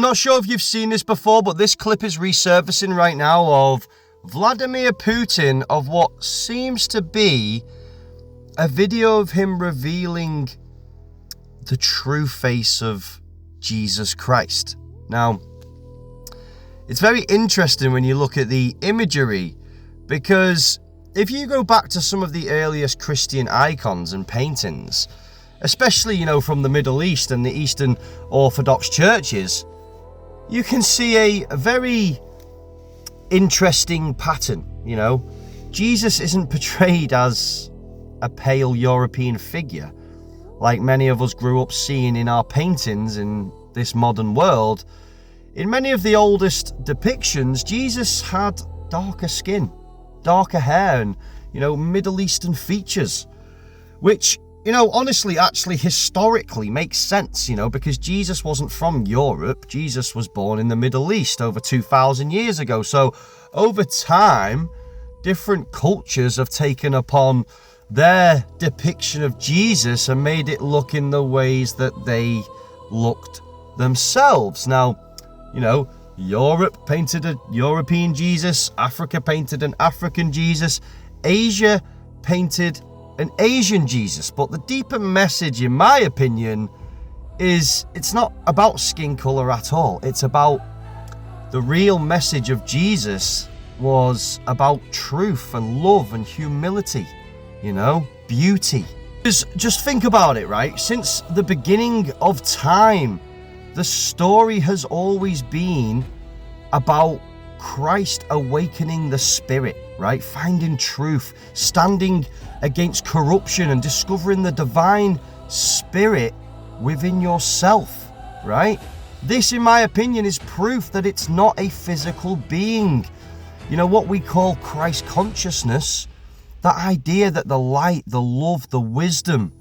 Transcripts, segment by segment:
I'm not sure if you've seen this before, but this clip is resurfacing right now of Vladimir Putin, of what seems to be a video of him revealing the true face of Jesus Christ. Now, it's very interesting when you look at the imagery, because if you go back to some of the earliest Christian icons and paintings, especially, from the Middle East and the Eastern Orthodox churches, you can see a very interesting pattern. Jesus isn't portrayed as a pale European figure like many of us grew up seeing in our paintings in this modern world. In many of the oldest depictions, Jesus had darker skin, darker hair, and, Middle Eastern features, which, honestly, actually historically makes sense, because Jesus wasn't from Europe. Jesus was born in the Middle East over 2,000 years ago. So over time, different cultures have taken upon their depiction of Jesus and made it look in the ways that they looked themselves. Now, Europe painted a European Jesus, Africa painted an African Jesus, Asia painted an Asian Jesus. But the deeper message, in my opinion, is it's not about skin color at all. It's about the real message of Jesus was about truth and love and humility, beauty. Just think about it, right? Since the beginning of time, the story has always been about Christ awakening the spirit, right? Finding truth, standing against corruption and discovering the divine spirit within yourself, right? This, in my opinion, is proof that it's not a physical being. What we call Christ consciousness, that idea that the light, the love, the wisdom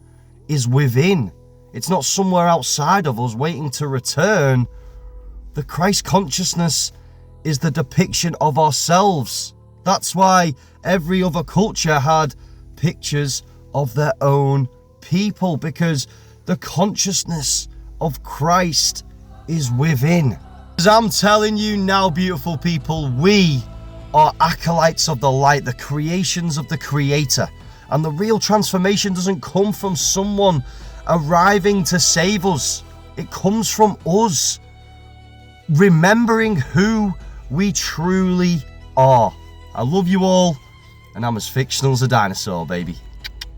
is within. It's not somewhere outside of us waiting to return. The Christ consciousness is the depiction of ourselves. That's why every other culture had pictures of their own people, because the consciousness of Christ is within. As I'm telling you now, beautiful people, we are acolytes of the light, the creations of the Creator. And the real transformation doesn't come from someone arriving to save us. It comes from us remembering who we truly are. I love you all, and I'm as fictional as a dinosaur, baby.